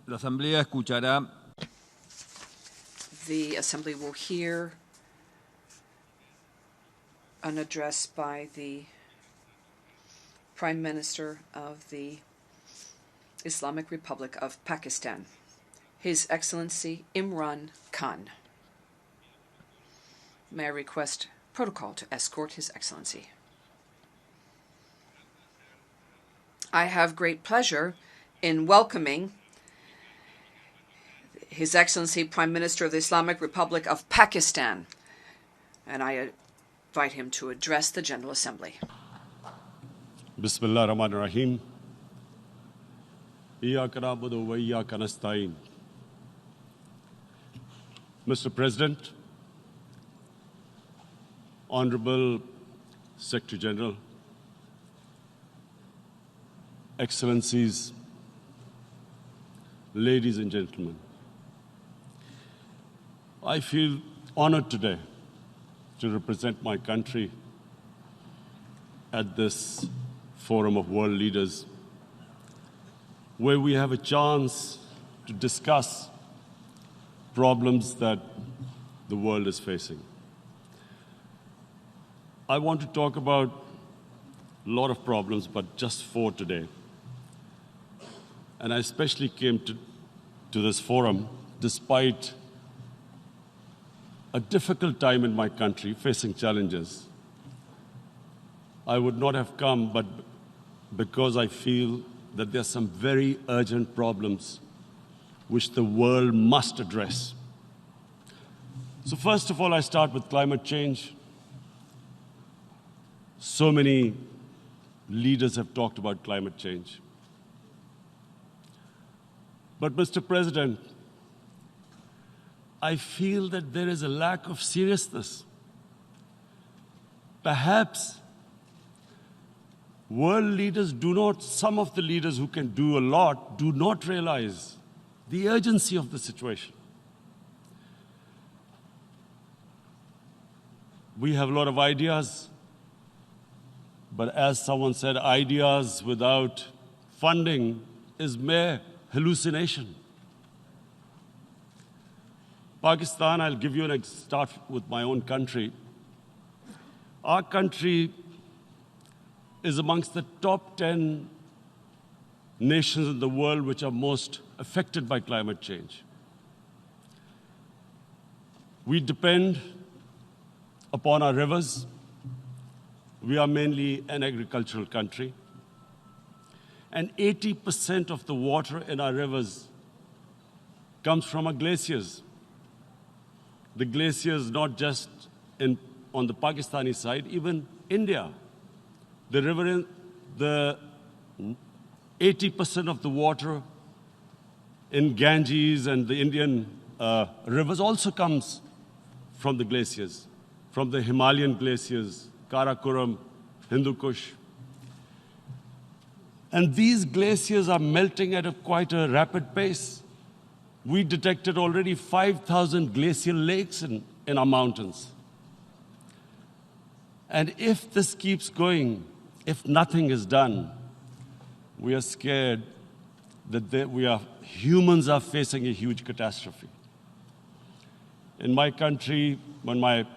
La Asamblea escuchará. The Assembly will hear an address by the Prime Minister of the Islamic Republic of Pakistan, His Excellency Imran Khan. May I request protocol to escort His Excellency. I have great pleasure in welcoming His Excellency Prime Minister of the Islamic Republic of Pakistan, and I invite him to address the General Assembly. Bismillah ar-Rahman ar-Rahim. Iyyaka na'budu wa iyyaka nasta'in. Mr. President, Honorable Secretary General, Excellencies, ladies and gentlemen, I feel honored today to represent my country at this forum of world leaders, where we have a chance to discuss problems that the world is facing. I want to talk about a lot of problems, but just 4 today. And I especially came to this forum despite a difficult time in my country, facing challenges. I would not have come, but because I feel that there are some very urgent problems which the world must address. So first of all, I start with climate change. So many leaders have talked about climate change. But Mr. President, I feel that there is a lack of seriousness. Perhaps world leaders some of the leaders who can do a lot, do not realize the urgency of the situation. We have a lot of ideas, but as someone said, ideas without funding is mere hallucination. Pakistan, I'll give you start with my own country. Our country is amongst the top 10 nations in the world which are most affected by climate change. We depend upon our rivers. We are mainly an agricultural country. And 80% of the water in our rivers comes from our glaciers. The glaciers, not just on the Pakistani side, even India. The 80% of the water in Ganges and the Indian rivers also comes from the glaciers, from the Himalayan glaciers, Karakoram, Hindu Kush. And these glaciers are melting at quite a rapid pace. We detected already 5,000 glacial lakes in our mountains. And if this keeps going, if nothing is done, we are scared that humans are facing a huge catastrophe. In my country, when my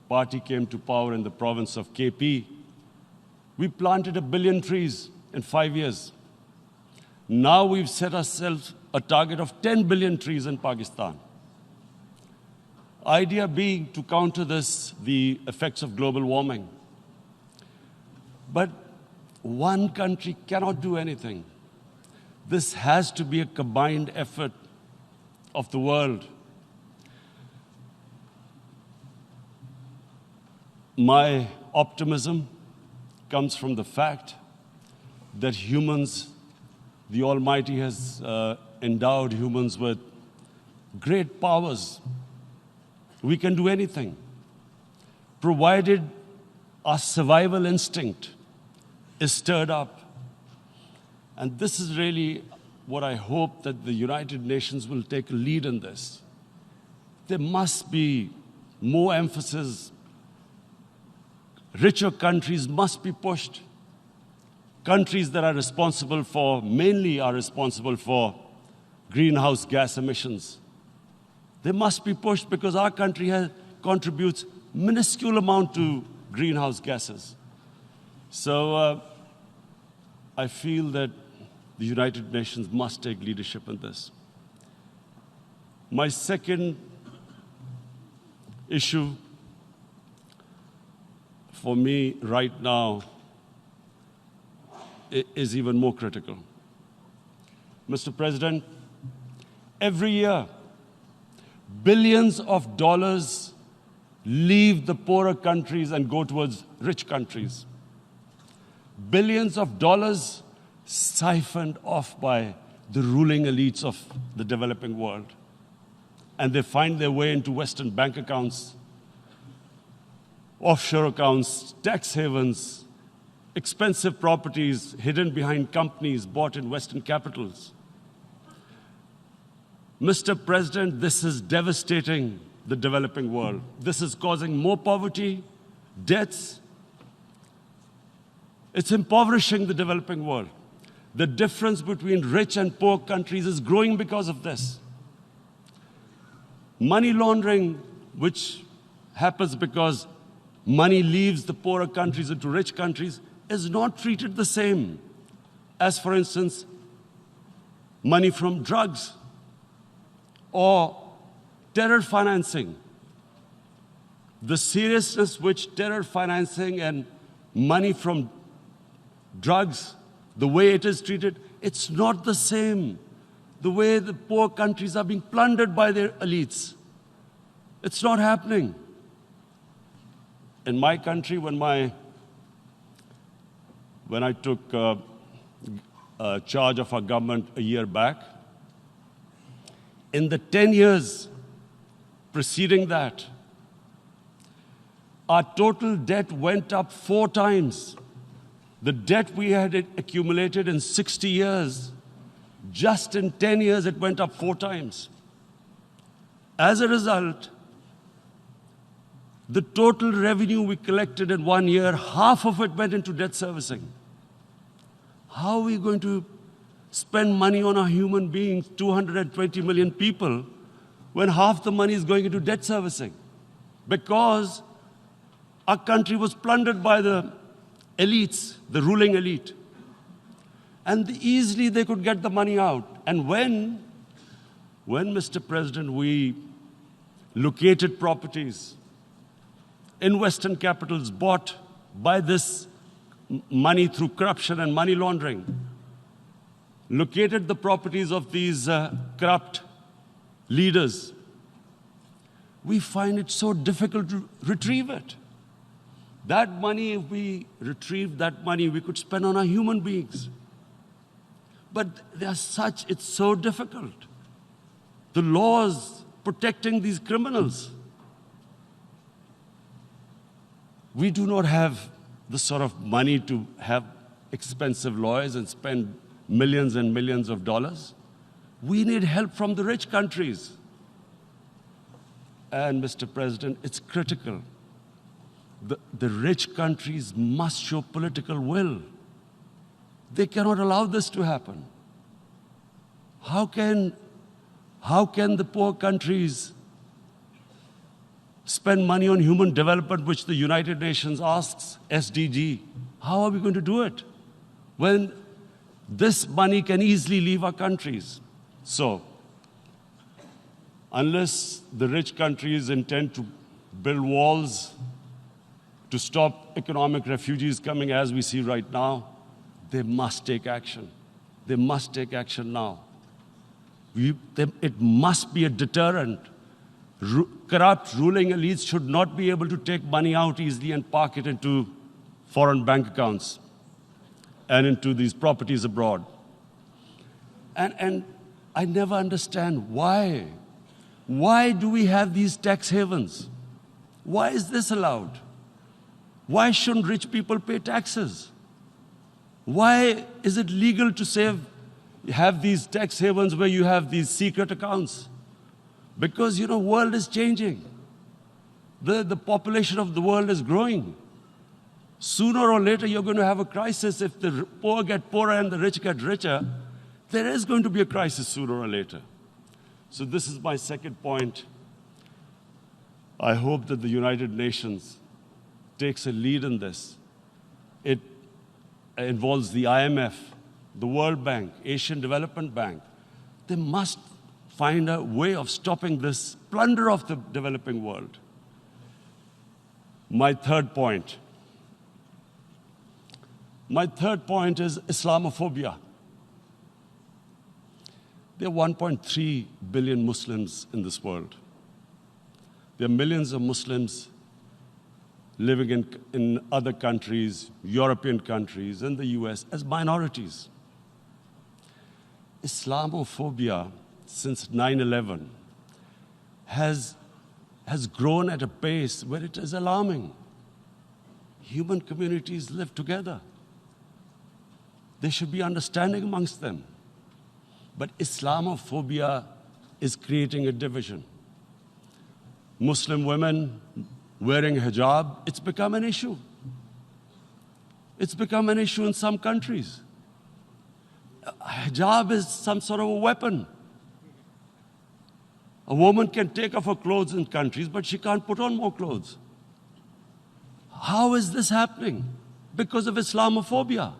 party came to power in the province of KP, we planted 1 billion trees in 5 years. Now we've set ourselves a target of 10 billion trees in Pakistan. Idea being to counter the effects of global warming. But one country cannot do anything. This has to be a combined effort of the world. My optimism comes from the fact that humans, the Almighty has endowed humans with great powers. We can do anything, provided our survival instinct is stirred up. And this is really what I hope that the United Nations will take a lead in this. There must be more emphasis. Richer countries must be pushed. Countries that are responsible for greenhouse gas emissions. They must be pushed because our country contributes minuscule amount to greenhouse gases. So I feel that the United Nations must take leadership in this. My second issue for me right now is even more critical. Mr. President, every year, billions of dollars leave the poorer countries and go towards rich countries. Billions of dollars siphoned off by the ruling elites of the developing world. And they find their way into Western bank accounts, offshore accounts, tax havens, expensive properties hidden behind companies bought in Western capitals. Mr. President, this is devastating the developing world. This is causing more poverty, debts. It's impoverishing the developing world. The difference between rich and poor countries is growing because of this. Money laundering, which happens because money leaves the poorer countries into rich countries, is not treated the same as, for instance, money from drugs or terror financing. The seriousness which terror financing and money from drugs, the way it is treated, it's not the same. The way the poor countries are being plundered by their elites. It's not happening. In my country, when I took charge of our government a year back, in the 10 years preceding that, our total debt went up 4 times. The debt we had accumulated in 60 years, just in 10 years, it went up 4 times. As a result, the total revenue we collected in 1 year, half of it went into debt servicing. How are we going to spend money on our human beings, 220 million people, when half the money is going into debt servicing? Because our country was plundered by the elites, the ruling elite. And easily they could get the money out. And when Mr. President, we located properties in Western capitals bought by this money through corruption and money laundering, located the properties of these corrupt leaders, we find it so difficult to retrieve it. That money, if we retrieved that money, we could spend on our human beings. But it's so difficult. The laws protecting these criminals. We do not have the sort of money to have expensive lawyers and spend millions and millions of dollars. We need help from the rich countries. And Mr. President, it's critical. The rich countries must show political will. They cannot allow this to happen. How can the poor countries spend money on human development, which the United Nations asks, SDG? How are we going to do it when this money can easily leave our countries? So, unless the rich countries intend to build walls to stop economic refugees coming as we see right now, they must take action. They must take action now. It must be a deterrent. Corrupt ruling elites should not be able to take money out easily and park it into foreign bank accounts and into these properties abroad. And I never understand why. Why do we have these tax havens? Why is this allowed? Why shouldn't rich people pay taxes? Why is it legal to have these tax havens where you have these secret accounts? Because, the world is changing. The population of the world is growing. Sooner or later, you're going to have a crisis if the poor get poorer and the rich get richer. There is going to be a crisis sooner or later. So this is my second point. I hope that the United Nations takes a lead in this. It involves the IMF, the World Bank, Asian Development Bank. They must find a way of stopping this plunder of the developing world. My third point is Islamophobia. There are 1.3 billion Muslims in this world. There are millions of Muslims living in other countries, European countries, in the US, as minorities. Islamophobia, since 9/11, has grown at a pace where it is alarming. Human communities live together. There should be understanding amongst them. But Islamophobia is creating a division. Muslim women wearing hijab, it's become an issue. It's become an issue in some countries. Hijab is some sort of a weapon. A woman can take off her clothes in countries, but she can't put on more clothes. How is this happening? Because of Islamophobia.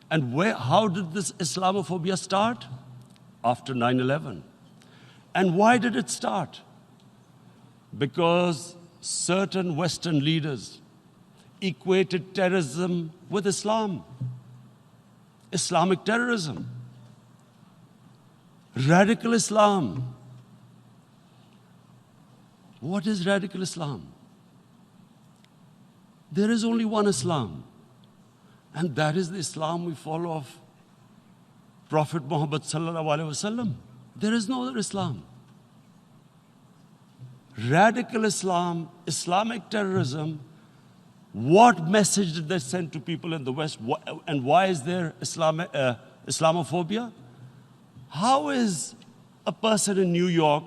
And how did this Islamophobia start? After 9/11. And why did it start? Because certain Western leaders equated terrorism with Islam. Islamic terrorism. Radical Islam. What is radical Islam? There is only one Islam. And that is the Islam we follow of Prophet Muhammad sallallahu alaihi wasallam. There is no other Islam. Radical Islam, Islamic terrorism, what message did they send to people in the West? And why is there Islamophobia? How is a person in New York,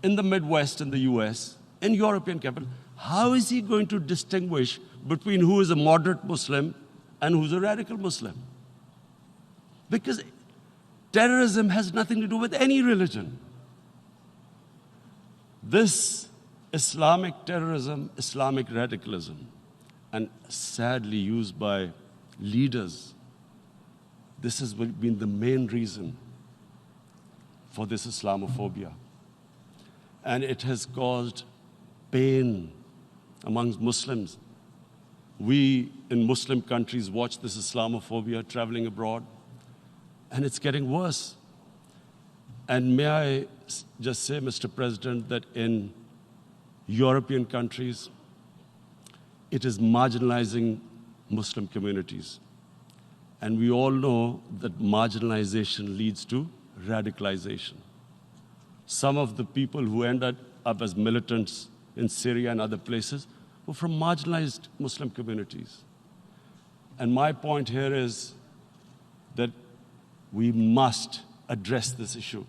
in the Midwest, in the US, in European capital, how is he going to distinguish between who is a moderate Muslim and who's a radical Muslim? Because terrorism has nothing to do with any religion. This Islamic terrorism, Islamic radicalism, and sadly used by leaders, this has been the main reason for this Islamophobia. And it has caused pain amongst Muslims. We in Muslim countries watch this Islamophobia traveling abroad, and it's getting worse. And may I just say, Mr. President, that in European countries, it is marginalizing Muslim communities. And we all know that marginalization leads to radicalization. Some of the people who ended up as militants in Syria and other places were from marginalized Muslim communities. And my point here is that we must address this issue.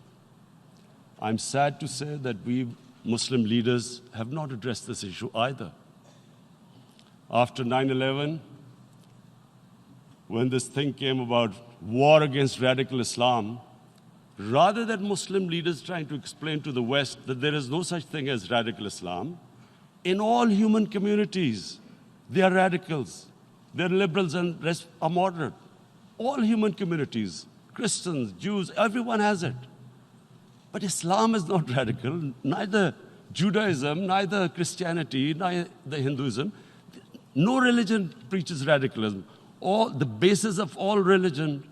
I'm sad to say that we Muslim leaders have not addressed this issue either. After 9/11, when this thing came about war against radical Islam, rather than Muslim leaders trying to explain to the West that there is no such thing as radical Islam, in all human communities, they are radicals. They're liberals and rest are moderate. All human communities, Christians, Jews, everyone has it. But Islam is not radical, neither Judaism, neither Christianity, neither Hinduism. No religion preaches radicalism. The basis of all religion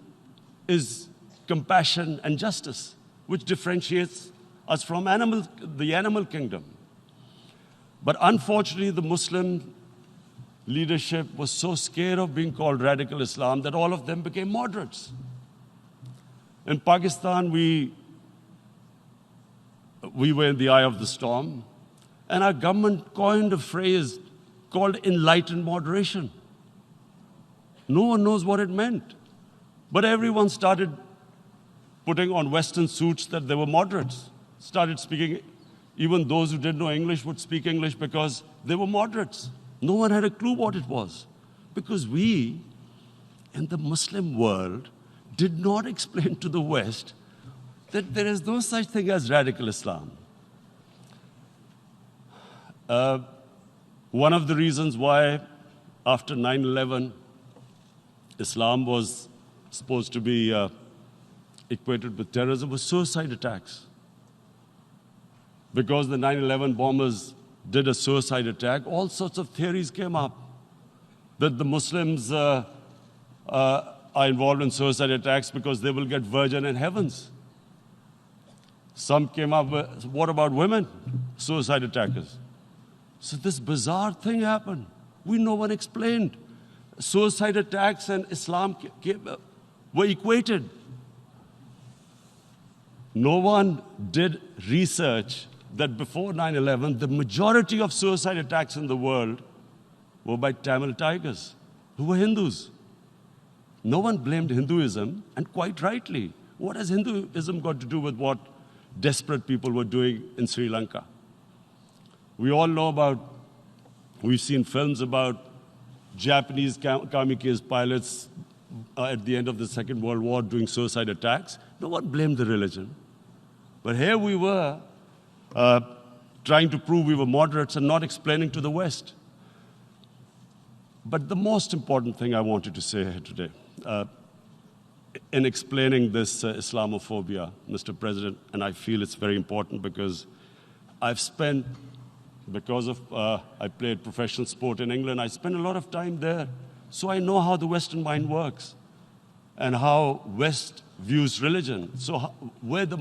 is compassion and justice, which differentiates us from the animal kingdom. But unfortunately, the Muslim leadership was so scared of being called radical Islam that all of them became moderates. In Pakistan, we were in the eye of the storm, and our government coined a phrase called enlightened moderation. No one knows what it meant, but everyone started putting on Western suits that they were moderates, started speaking. Even those who didn't know English would speak English because they were moderates. No one had a clue what it was. Because we, in the Muslim world, did not explain to the West that there is no such thing as radical Islam. One of the reasons why after 9/11 Islam was supposed to be equated with terrorism was suicide attacks. Because the 9/11 bombers did a suicide attack, all sorts of theories came up that the Muslims are involved in suicide attacks because they will get virgin in heavens. Some came up with, what about women, suicide attackers? So this bizarre thing happened. No one explained. Suicide attacks and Islam were equated. No one did research that before 9/11, the majority of suicide attacks in the world were by Tamil Tigers, who were Hindus. No one blamed Hinduism, and quite rightly. What has Hinduism got to do with what desperate people were doing in Sri Lanka? We all know we've seen films about Japanese kamikaze pilots at the end of the Second World War doing suicide attacks. No one blamed the religion. But here we were trying to prove we were moderates and not explaining to the West. But the most important thing I wanted to say here today, in explaining this Islamophobia, Mr. President, and I feel it's very important because I played professional sport in England, I spent a lot of time there, so I know how the Western mind works and how West views religion. So where the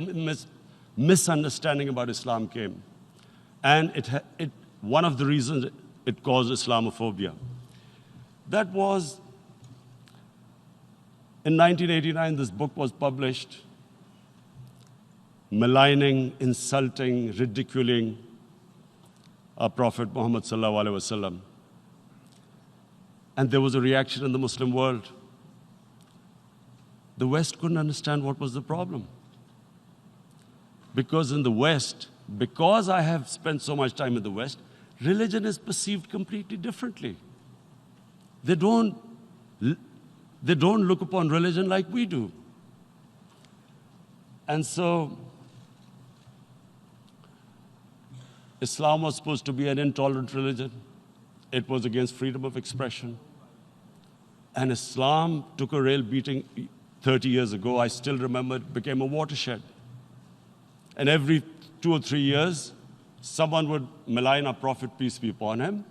misunderstanding about Islam came. And one of the reasons it caused Islamophobia. That was, in 1989, this book was published, maligning, insulting, ridiculing our Prophet Muhammad sallallahu alaihi wasallam. And there was a reaction in the Muslim world. The West couldn't understand what was the problem. Because in the West, because I have spent so much time in the West, religion is perceived completely differently. They don't look upon religion like we do. And so, Islam was supposed to be an intolerant religion. It was against freedom of expression. And Islam took a real beating 30 years ago. I still remember it became a watershed. And every 2 or 3 years, someone would malign our Prophet, peace be upon him.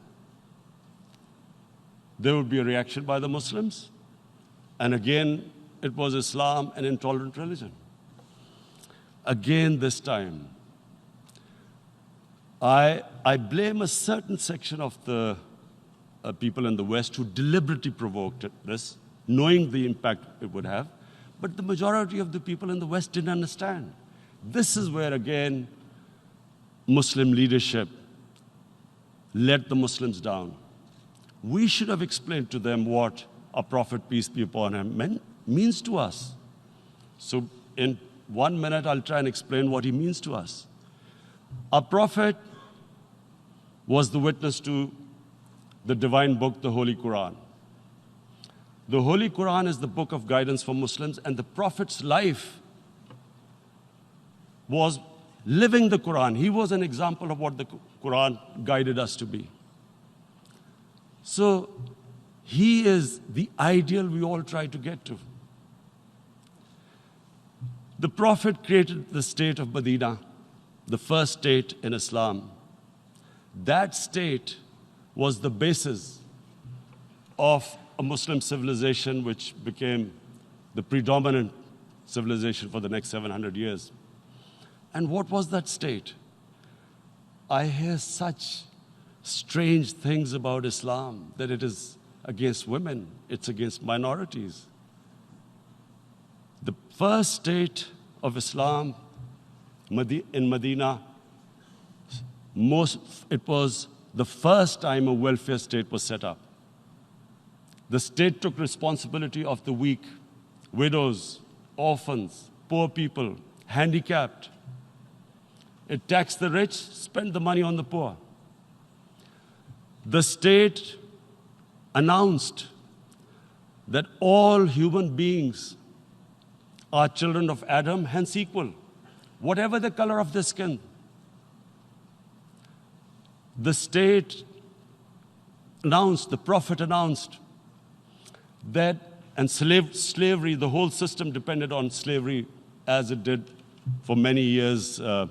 There would be a reaction by the Muslims. And again, it was Islam, an intolerant religion. Again, this time, I blame a certain section of the people in the West who deliberately provoked this, knowing the impact it would have. But the majority of the people in the West didn't understand. This is where, again, Muslim leadership let the Muslims down. We should have explained to them what our Prophet, peace be upon him, means to us. So in 1 minute, I'll try and explain what he means to us. Our Prophet was the witness to the divine book, the Holy Quran. The Holy Quran is the book of guidance for Muslims, and the Prophet's life was living the Quran. He was an example of what the Quran guided us to be. So he is the ideal we all try to get to. The Prophet created the state of Medina, the first state in Islam. That state was the basis of a Muslim civilization which became the predominant civilization for the next 700 years. And what was that state? I hear such strange things about Islam, that it is against women, it's against minorities. The first state of Islam in Medina, it was the first time a welfare state was set up. The state took responsibility of the weak, widows, orphans, poor people, handicapped. It taxed the rich, spent the money on the poor. The state announced that all human beings are children of Adam, hence equal, whatever the color of their skin. The state announced, the Prophet announced that, and slavery, the whole system depended on slavery as it did for many years in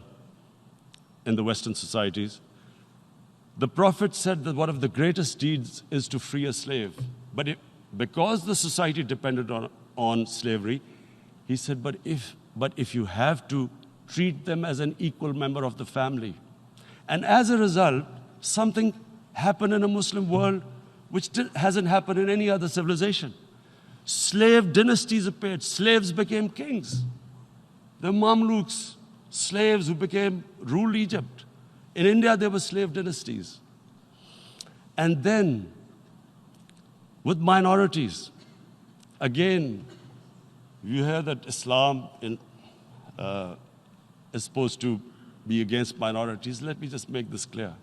the Western societies. The Prophet said that one of the greatest deeds is to free a slave. But because the society depended on slavery, he said, but if you have to, treat them as an equal member of the family. And as a result, something happened in a Muslim world which hasn't happened in any other civilization. Slave dynasties appeared. Slaves became kings. The Mamluks, slaves who ruled Egypt. In India, there were slave dynasties. And then, with minorities, again, you hear that Islam is supposed to be against minorities. Let me just make this clear.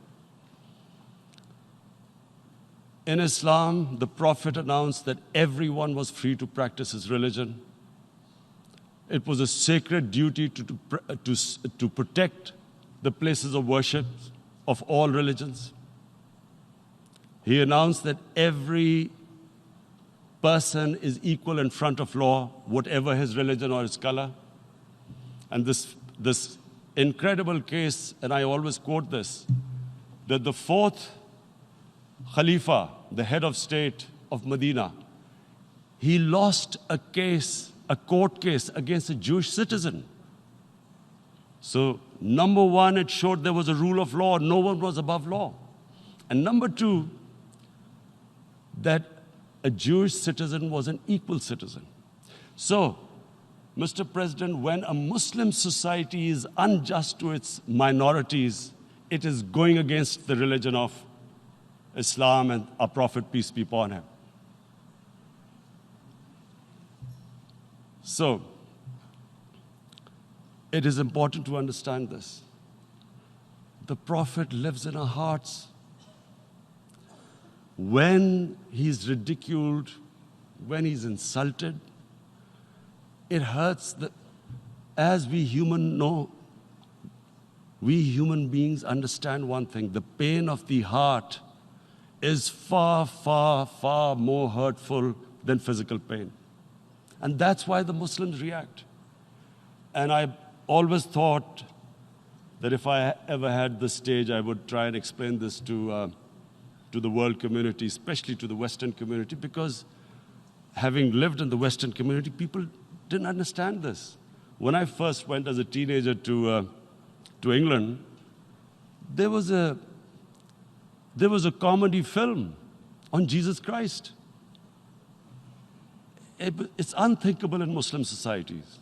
In Islam, the Prophet announced that everyone was free to practice his religion. It was a sacred duty to protect the places of worship of all religions. He announced that every person is equal in front of law, whatever his religion or his color. And this incredible case, and I always quote this, that the fourth Khalifa, the head of state of Medina, he lost a court case against a Jewish citizen. So, number one, it showed there was a rule of law, no one was above law. And number two, that a Jewish citizen was an equal citizen. So, Mr. President, when a Muslim society is unjust to its minorities, it is going against the religion of Islam and our Prophet, peace be upon him. So, it is important to understand this. The Prophet lives in our hearts. When he's ridiculed, when he's insulted, it hurts. As we human beings understand one thing, the pain of the heart is far, far, far more hurtful than physical pain. And that's why the Muslims react. And I always thought that if I ever had the stage, I would try and explain this to the world community, especially to the Western community, because having lived in the Western community, people didn't understand this. When I first went as a teenager to England, there was a comedy film on Jesus Christ. It's unthinkable in Muslim societies.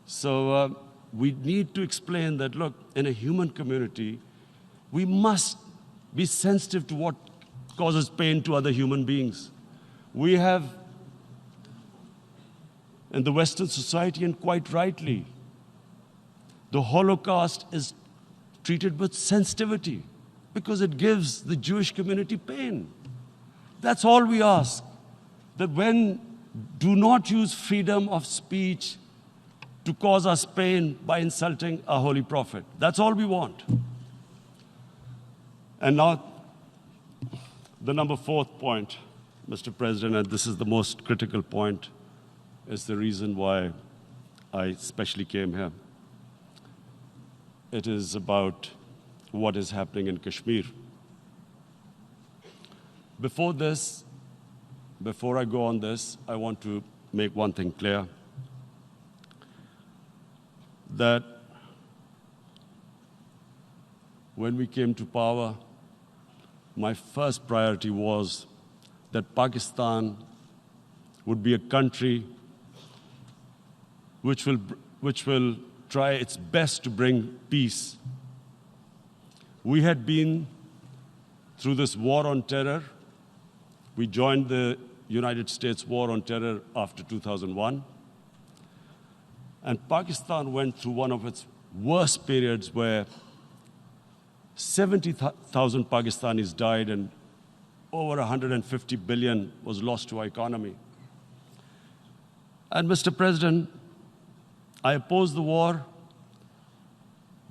So we need to explain that, look, in a human community, we must be sensitive to what causes pain to other human beings. We have, in the Western society, and quite rightly, the Holocaust is treated with sensitivity because it gives the Jewish community pain. That's all we ask. That do not use freedom of speech to cause us pain by insulting our Holy Prophet. That's all we want. And now, the number fourth point, Mr. President, and this is the most critical point, is the reason why I especially came here. It is about what is happening in Kashmir. Before I go on this, I want to make one thing clear, that when we came to power, my first priority was that Pakistan would be a country which will try its best to bring peace. We had been through this war on terror. We joined the United States war on terror after 2001. And Pakistan went through one of its worst periods where 70,000 Pakistanis died and over 150 billion was lost to our economy. And Mr. President, I opposed the war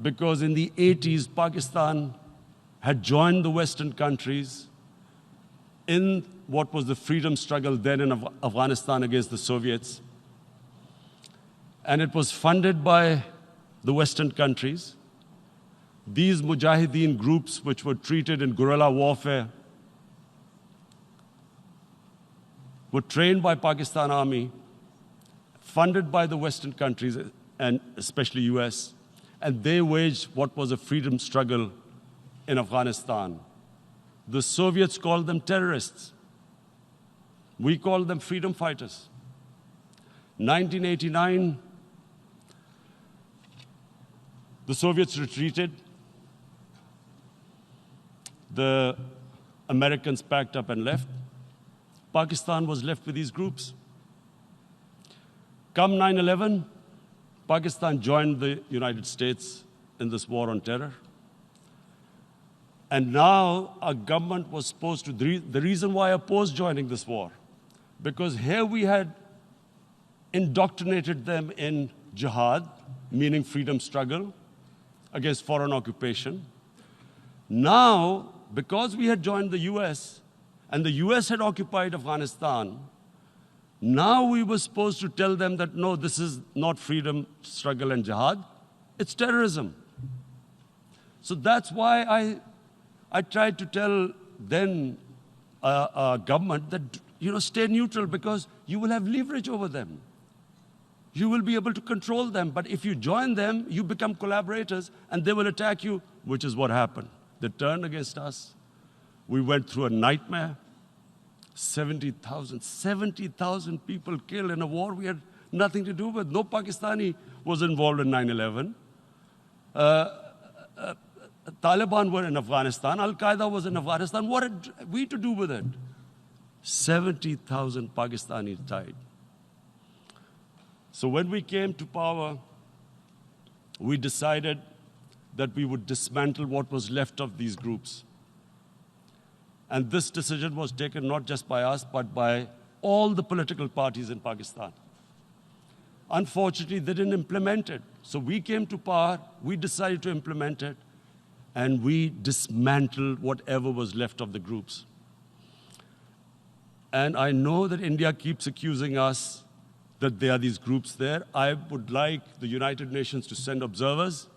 because in the 80s, Pakistan had joined the Western countries in what was the freedom struggle then in Afghanistan against the Soviets. And it was funded by the Western countries. These mujahideen groups, which were treated in guerrilla warfare, were trained by Pakistan Army, funded by the Western countries, and especially US, and they waged what was a freedom struggle in Afghanistan. The Soviets called them terrorists. We called them freedom fighters. 1989, the Soviets retreated. The Americans packed up and left. Pakistan was left with these groups. Come 9/11, Pakistan joined the United States in this war on terror. And now our government was supposed to, the reason why I opposed joining this war, because here we had indoctrinated them in jihad, meaning freedom struggle against foreign occupation. Now, because we had joined the US, and the US had occupied Afghanistan, now we were supposed to tell them that, no, this is not freedom struggle and jihad, it's terrorism. So that's why I tried to tell then government that, stay neutral because you will have leverage over them. You will be able to control them. But if you join them, you become collaborators and they will attack you, which is what happened. They turned against us. We went through a nightmare. 70,000 people killed in a war we had nothing to do with. No Pakistani was involved in 9/11. Taliban were in Afghanistan. Al-Qaeda was in Afghanistan. What had we to do with it? 70,000 Pakistanis died. So when we came to power, we decided that we would dismantle what was left of these groups. And this decision was taken not just by us, but by all the political parties in Pakistan. Unfortunately, they didn't implement it. So we came to power, we decided to implement it, and we dismantled whatever was left of the groups. And I know that India keeps accusing us that there are these groups there. I would like the United Nations to send observers,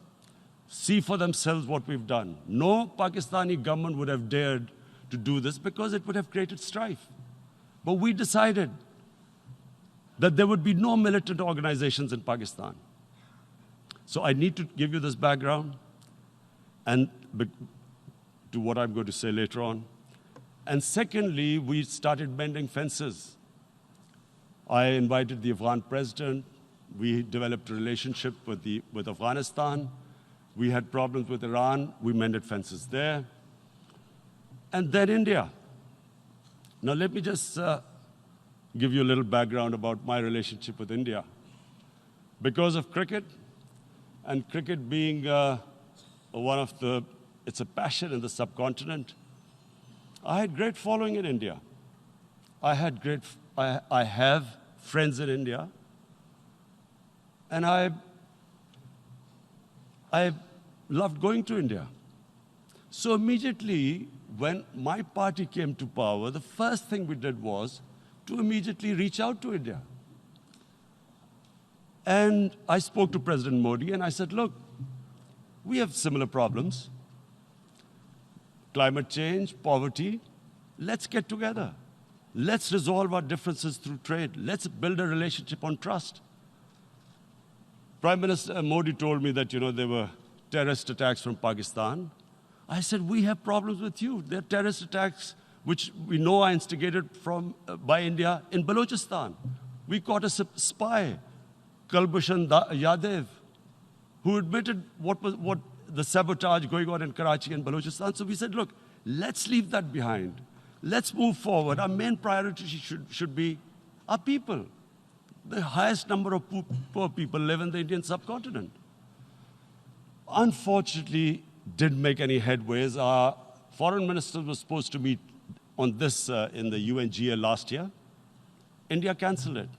see for themselves what we've done. No Pakistani government would have dared to do this because it would have created strife. But we decided that there would be no militant organizations in Pakistan. So I need to give you this background and to what I'm going to say later on. And secondly, we started mending fences. I invited the Afghan president. We developed a relationship with Afghanistan. We had problems with Iran. We mended fences there. And then India. Now let me just give you a little background about my relationship with India. Because of cricket, and cricket being it's a passion in the subcontinent, I had great following in India. I have friends in India, and I loved going to India. So immediately, when my party came to power, the first thing we did was to immediately reach out to India. And I spoke to President Modi, and I said, look, we have similar problems. Climate change, poverty. Let's get together. Let's resolve our differences through trade. Let's build a relationship on trust. Prime Minister Modi told me that, there were terrorist attacks from Pakistan. I said, we have problems with you. There are terrorist attacks which we know are instigated by India in Balochistan. We caught a spy, Kulbhushan Yadav, who admitted what the sabotage going on in Karachi and Balochistan. So we said, look, let's leave that behind. Let's move forward. Our main priority should be our people. The highest number of poor people live in the Indian subcontinent. Unfortunately, didn't make any headways. Our foreign minister was supposed to meet on this in the UNGA last year. India canceled it.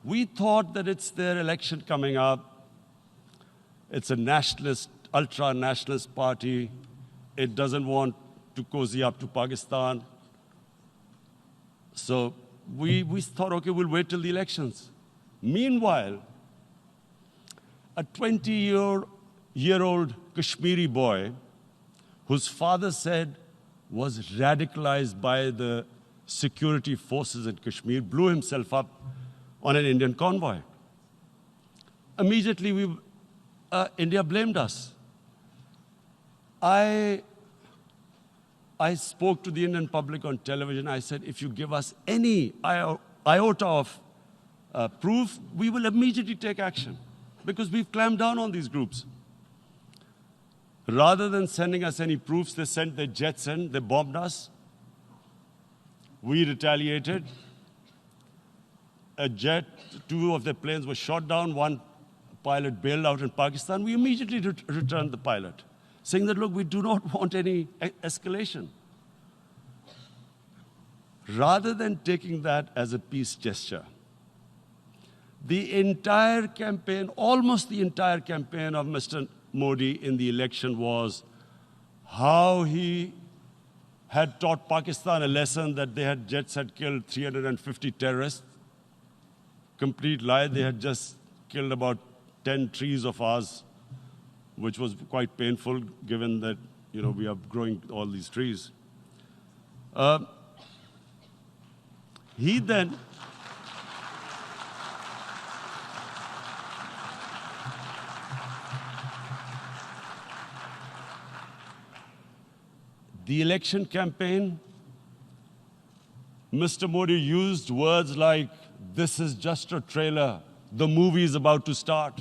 We thought that it's their election coming up. It's a nationalist, ultra-nationalist party. It doesn't want to cozy up to Pakistan. So we thought, okay, we'll wait till the elections. Meanwhile, a 20-year-old Kashmiri boy, whose father said was radicalized by the security forces in Kashmir, blew himself up on an Indian convoy. Immediately, India blamed us. I spoke to the Indian public on television. I said, if you give us any iota of proof, we will immediately take action, because we've clamped down on these groups. Rather than sending us any proofs, they sent their jets in, they bombed us. We retaliated. A jet, 2 of their planes were shot down, 1 pilot bailed out in Pakistan. We immediately returned the pilot, saying that, look, we do not want any escalation. Rather than taking that as a peace gesture, the entire campaign, almost the entire campaign of Mr. Modi in the election was how he had taught Pakistan a lesson that jets had killed 350 terrorists. Complete lie. They had just killed about 10 trees of ours, which was quite painful given that, we are growing all these trees. He then the election campaign, Mr. Modi used words like, this is just a trailer, the movie is about to start.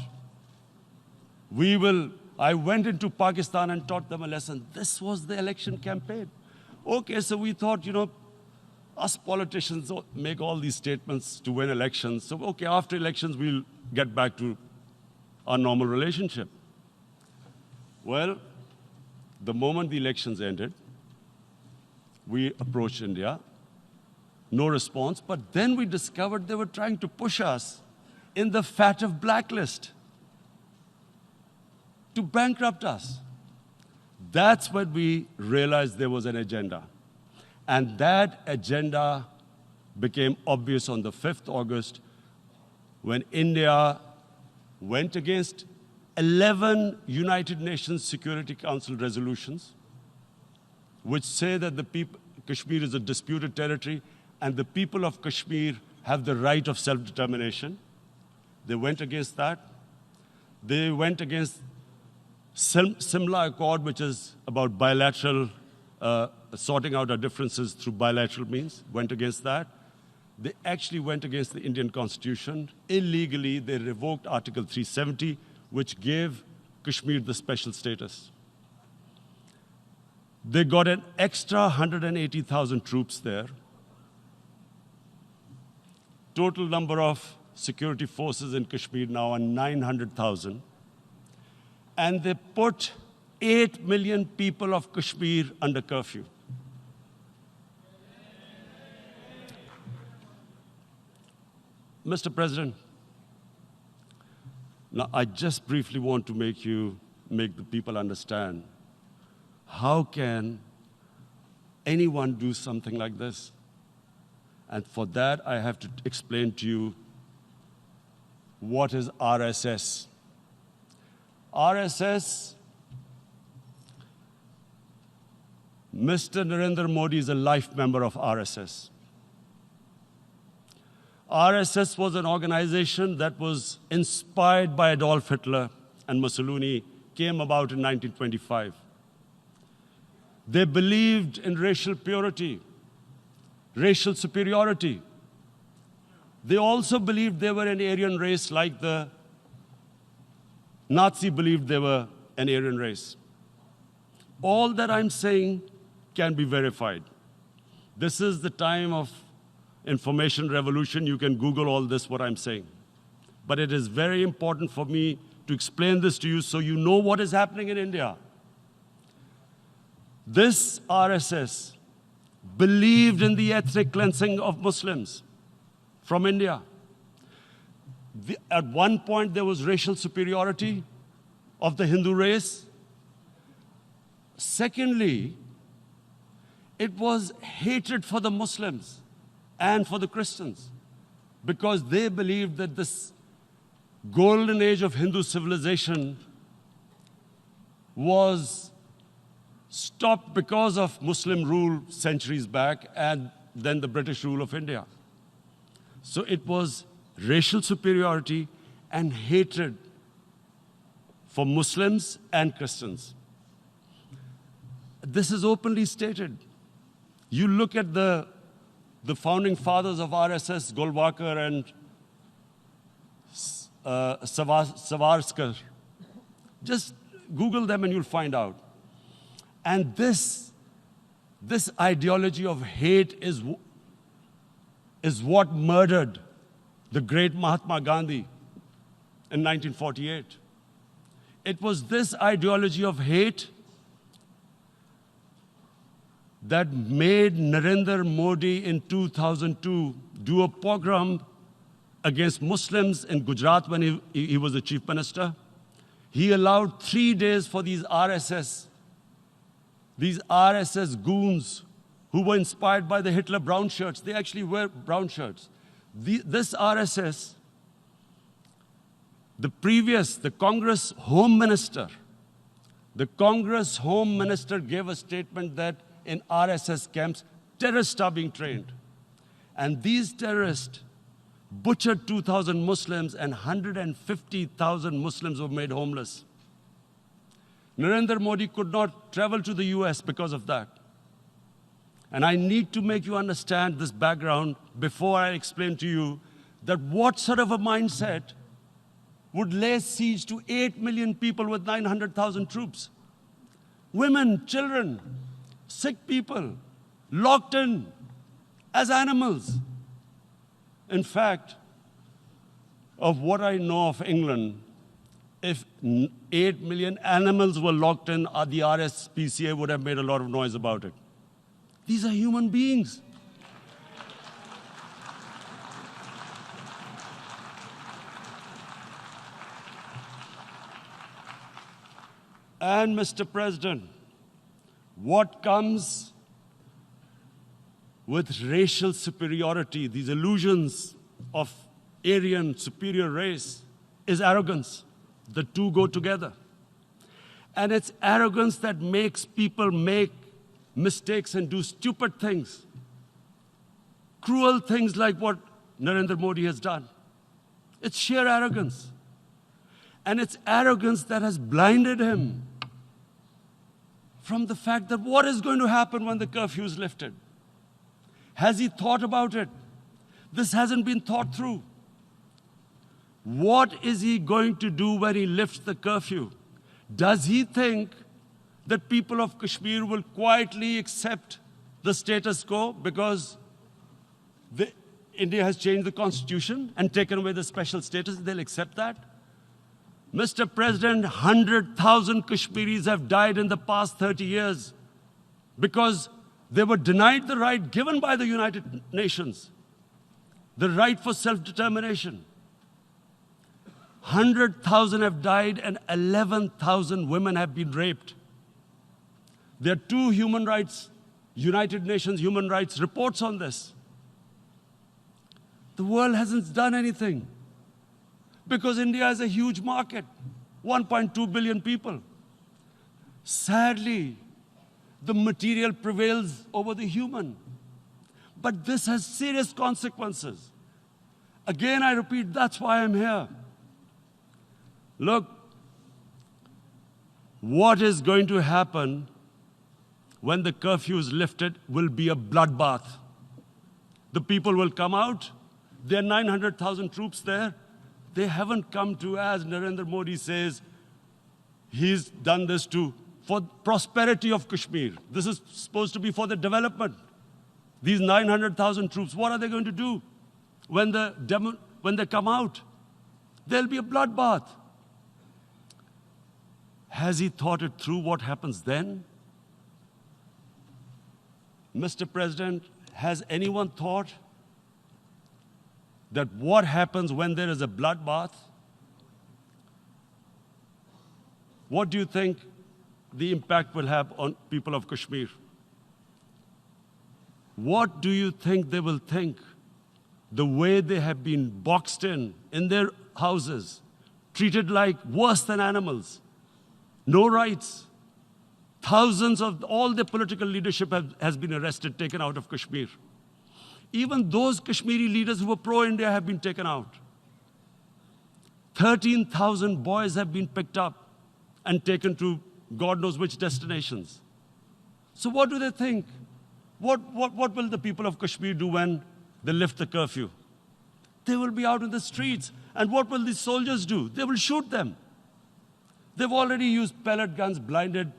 I went into Pakistan and taught them a lesson. This was the election campaign. Okay, so we thought, us politicians make all these statements to win elections. So, okay, after elections, we'll get back to our normal relationship. Well, the moment the elections ended, we approached India. No response, but then we discovered they were trying to push us in the FATF blacklist to bankrupt us. That's when we realized there was an agenda. And that agenda became obvious on the 5th August when India went against 11 United Nations Security Council resolutions, which say that Kashmir is a disputed territory and the people of Kashmir have the right of self-determination. They went against that. They went against Simla Accord, which is about bilateral, sorting out our differences through bilateral means, went against that. They actually went against the Indian Constitution. Illegally, they revoked Article 370, which gave Kashmir the special status. They got an extra 180,000 troops there. Total number of security forces in Kashmir now are 900,000. And they put 8 million people of Kashmir under curfew. Mr. President, now I just briefly want to make the people understand, how can anyone do something like this? And for that, I have to explain to you what is RSS. RSS, Mr. Narendra Modi is a life member of RSS. RSS was an organization that was inspired by Adolf Hitler and Mussolini, came about in 1925. They believed in racial purity, racial superiority. They also believed they were an Aryan race like the Nazi believed they were an Aryan race. All that I'm saying can be verified. This is the time of information revolution. You can Google all this, what I'm saying. But it is very important for me to explain this to you so you know what is happening in India. This RSS believed in the ethnic cleansing of Muslims from India. At one point, there was racial superiority of the Hindu race. Secondly, it was hatred for the Muslims and for the Christians, because they believed that this golden age of Hindu civilization was stopped because of Muslim rule centuries back and then the British rule of India. So it was racial superiority and hatred for Muslims and Christians. This is openly stated. You look at the founding fathers of RSS, Golwalkar and Savarkar. Just Google them and you'll find out. And this ideology of hate is what murdered the great Mahatma Gandhi in 1948. It was this ideology of hate that made Narendra Modi in 2002 do a pogrom against Muslims in Gujarat when he was the chief minister. He allowed 3 days for these RSS goons who were inspired by the Hitler brown shirts. They actually wear brown shirts. This RSS, the Congress Home Minister gave a statement that in RSS camps, terrorists are being trained. And these terrorists butchered 2,000 Muslims and 150,000 Muslims were made homeless. Narendra Modi could not travel to the US because of that. And I need to make you understand this background before I explain to you that what sort of a mindset would lay siege to 8 million people with 900,000 troops. Women, children, sick people, locked in as animals. In fact, of what I know of England, if 8 million animals were locked in, the RSPCA would have made a lot of noise about it. These are human beings. And Mr. President, what comes with racial superiority, these illusions of Aryan superior race, is arrogance. The two go together. And it's arrogance that makes people make mistakes and do stupid things. Cruel things like what Narendra Modi has done. It's sheer arrogance. And it's arrogance that has blinded him from the fact that what is going to happen when the curfew is lifted? Has he thought about it? This hasn't been thought through. What is he going to do when he lifts the curfew? Does he think that people of Kashmir will quietly accept the status quo because India has changed the constitution and taken away the special status? They'll accept that? Mr. President, 100,000 Kashmiris have died in the past 30 years because they were denied the right given by the United Nations, the right for self-determination. 100,000 have died and 11,000 women have been raped. There are 2 United Nations human rights reports on this. The world hasn't done anything because India is a huge market, 1.2 billion people. Sadly, the material prevails over the human. But this has serious consequences. Again, I repeat, that's why I'm here. Look, what is going to happen when the curfew is lifted will be a bloodbath. The people will come out. There are 900,000 troops there. They haven't come to, as Narendra Modi says, he's done this for prosperity of Kashmir. This is supposed to be for the development. These 900,000 troops, what are they going to do when they come out? There'll be a bloodbath. Has he thought it through what happens then? Mr. President, has anyone thought that what happens when there is a bloodbath? What do you think the impact will have on people of Kashmir? What do you think they will think? The way they have been boxed in their houses, treated like worse than animals, no rights. Thousands of all the political leadership has been arrested, taken out of Kashmir. Even those Kashmiri leaders who were pro-India have been taken out. 13,000 boys have been picked up and taken to God knows which destinations. So what do they think? What will the people of Kashmir do when they lift the curfew? They will be out in the streets. And what will these soldiers do? They will shoot them. They've already used pellet guns, blinded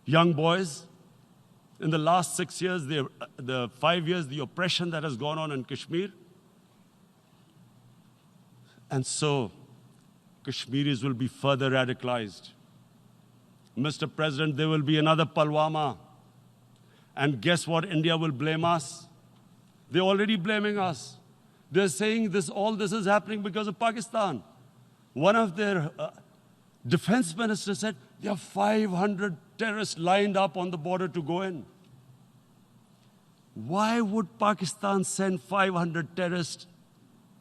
young boys. In the last 6 years, the 5 years, the oppression that has gone on in Kashmir. And so, Kashmiris will be further radicalized. Mr. President, there will be another Pulwama. And guess what? India will blame us. They're already blaming us. They're saying all this is happening because of Pakistan. One of their defense ministers said, there are 500 terrorists lined up on the border to go in. Why would Pakistan send 500 terrorists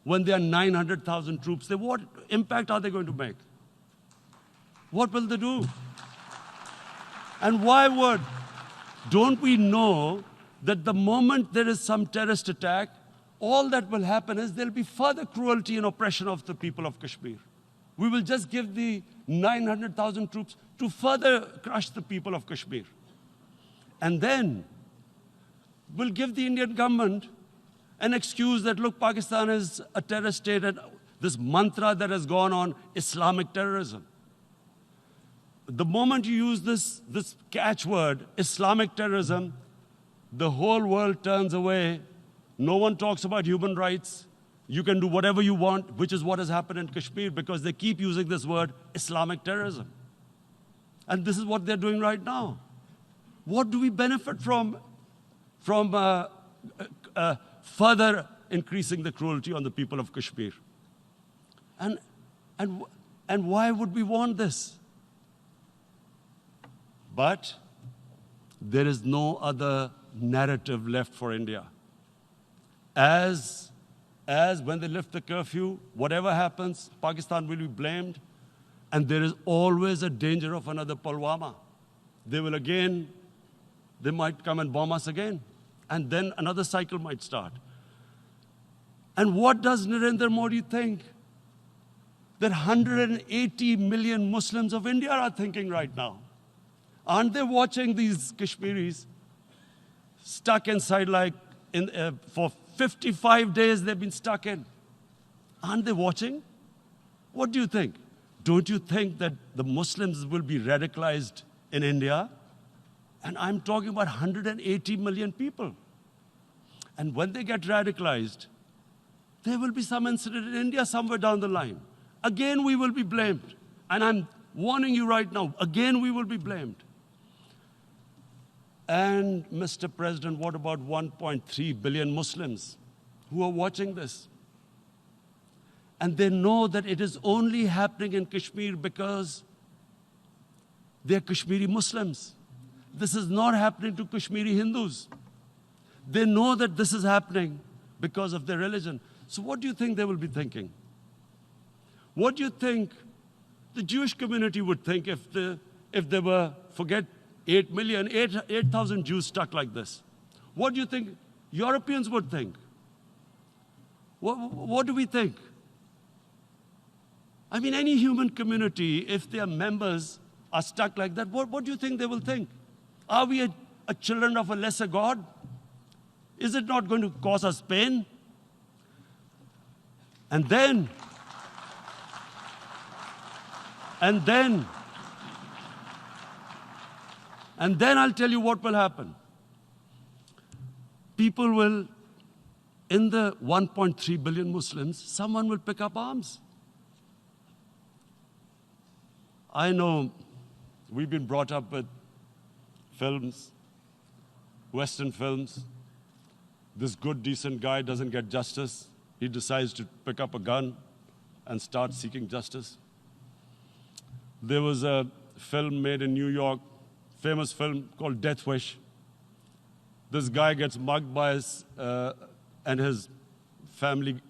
when there are 900,000 troops? What impact are they going to make? What will they do? And why would? Don't we know that the moment there is some terrorist attack, all that will happen is there'll be further cruelty and oppression of the people of Kashmir. We will just give the 900,000 troops to further crush the people of Kashmir. And then we'll give the Indian government an excuse that, look, Pakistan is a terrorist state, and this mantra that has gone on, Islamic terrorism. The moment you use this catchword, Islamic terrorism, the whole world turns away. No one talks about human rights. You can do whatever you want, which is what has happened in Kashmir, because they keep using this word, Islamic terrorism. And this is what they're doing right now. What do we benefit from further increasing the cruelty on the people of Kashmir? And why would we want this? But there is no other narrative left for India. As when they lift the curfew, whatever happens, Pakistan will be blamed, and there is always a danger of another Pulwama. They might come and bomb us again, and then another cycle might start. And what does Narendra Modi think? That 180 million Muslims of India are thinking right now. Aren't they watching these Kashmiris stuck inside for 55 days they've been stuck in? Aren't they watching? What do you think? Don't you think that the Muslims will be radicalized in India? And I'm talking about 180 million people. And when they get radicalized, there will be some incident in India somewhere down the line. Again, we will be blamed. And I'm warning you right now, again, we will be blamed. And, Mr. President, what about 1.3 billion Muslims who are watching this? And they know that it is only happening in Kashmir because they're Kashmiri Muslims. This is not happening to Kashmiri Hindus. They know that this is happening because of their religion. So what do you think they will be thinking? What do you think the Jewish community would think if they were, forget 8,000 Jews stuck like this? What do you think Europeans would think? What do we think? I mean, any human community, if their members are stuck like that, what do you think they will think? Are we a children of a lesser God? Is it not going to cause us pain? And then I'll tell you what will happen. People will, in the 1.3 billion Muslims, someone will pick up arms. I know we've been brought up with films, Western films. This good, decent guy doesn't get justice. he decides to pick up a gun and start seeking justice. There was a film made in New York, famous film called Death Wish. This guy gets mugged by and his family,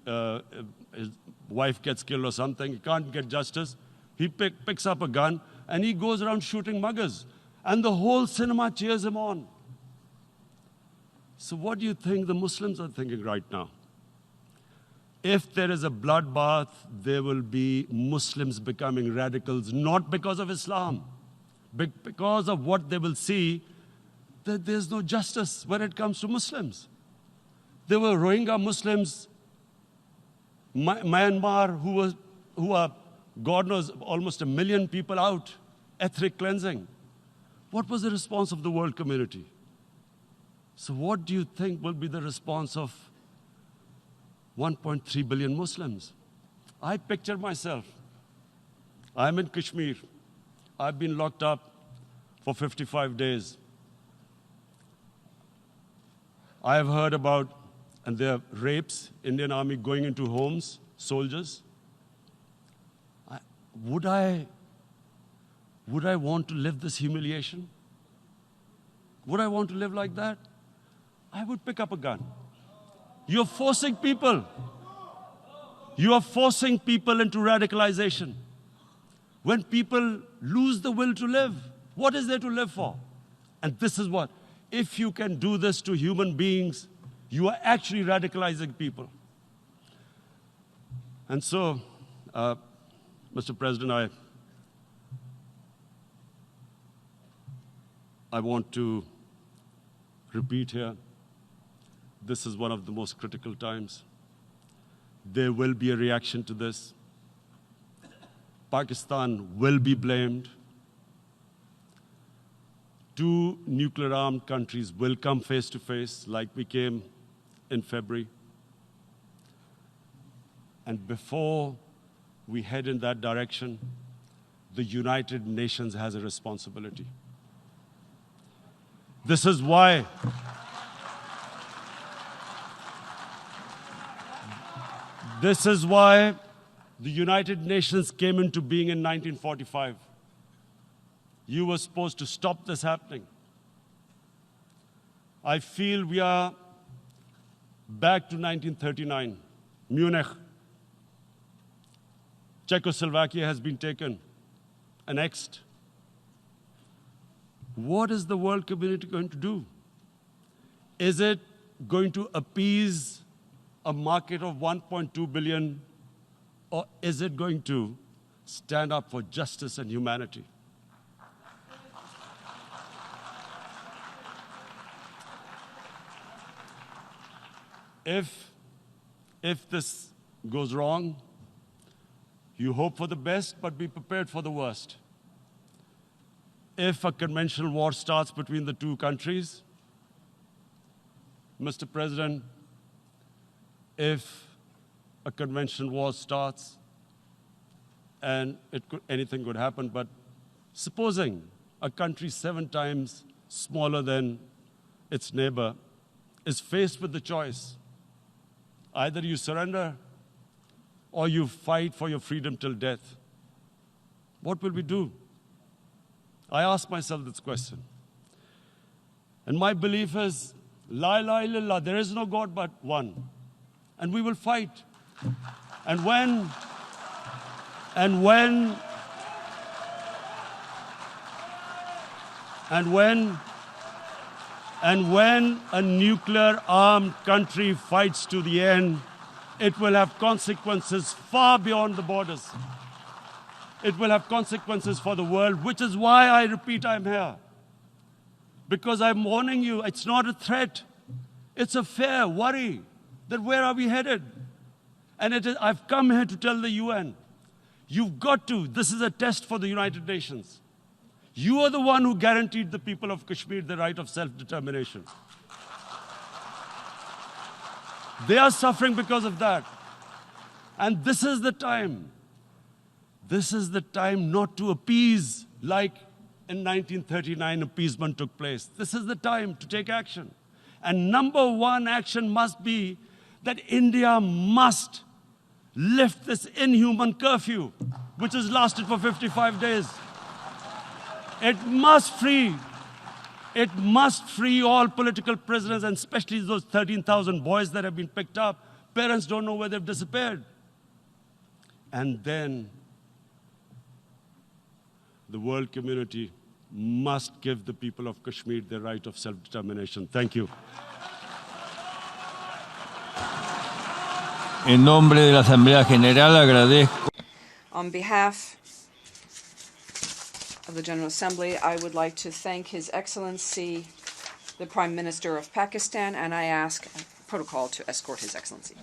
his wife gets killed or something. He can't get justice. He picks up a gun and he goes around shooting muggers. And the whole cinema cheers him on. So what do you think the Muslims are thinking right now? If there is a bloodbath, there will be Muslims becoming radicals, not because of Islam, but because of what they will see, that there's no justice when it comes to Muslims. There were Rohingya Muslims, Myanmar, who are, God knows, almost 1 million people out, ethnic cleansing. What was the response of the world community? So what do you think will be the response of 1.3 billion Muslims? I picture myself. I'm in Kashmir. I've been locked up for 55 days. I have heard about, and there are rapes, Indian Army going into homes, soldiers. Would I want to live this humiliation? Would I want to live like that? I would pick up a gun. You're forcing people. You are forcing people into radicalization. When people lose the will to live, what is there to live for? And this is what, if you can do this to human beings, you are actually radicalizing people. And so, Mr. President, I want to repeat here, this is one of the most critical times. There will be a reaction to this. Pakistan will be blamed. 2 nuclear-armed countries will come face to face like we came in February. And before we head in that direction, the United Nations has a responsibility. This is why the United Nations came into being in 1945. You were supposed to stop this happening. I feel we are back to 1939, Munich. Czechoslovakia has been taken, annexed. What is the world community going to do? Is it going to appease a market of 1.2 billion, or is it going to stand up for justice and humanity? If this goes wrong, you hope for the best, but be prepared for the worst. If a conventional war starts between the 2 countries, Mr. President, if a conventional war starts, and anything could happen, but supposing a country 7 times smaller than its neighbor is faced with the choice, either you surrender or you fight for your freedom till death, what will we do? I ask myself this question. And my belief is, La ilaha illallah, there is no God but one. And we will fight. And when a nuclear-armed country fights to the end, it will have consequences far beyond the borders. It will have consequences for the world, which is why I repeat I'm here. Because I'm warning you, it's not a threat. It's a fair worry that where are we headed? And I've come here to tell the UN, you've got to, this is a test for the United Nations. You are the one who guaranteed the people of Kashmir the right of self-determination. They are suffering because of that. And this is the time. This is the time not to appease like in 1939 appeasement took place. This is the time to take action. And number 1 action must be that India must lift this inhuman curfew, which has lasted for 55 days. It must free all political prisoners, and especially those 13,000 boys that have been picked up. Parents don't know where they've disappeared. And then the world community must give the people of Kashmir the right of self-determination. Thank you. En nombre de la Asamblea General agradezco. On behalf of the General Assembly, I would like to thank His Excellency, the Prime Minister of Pakistan, and I ask protocol to escort His Excellency.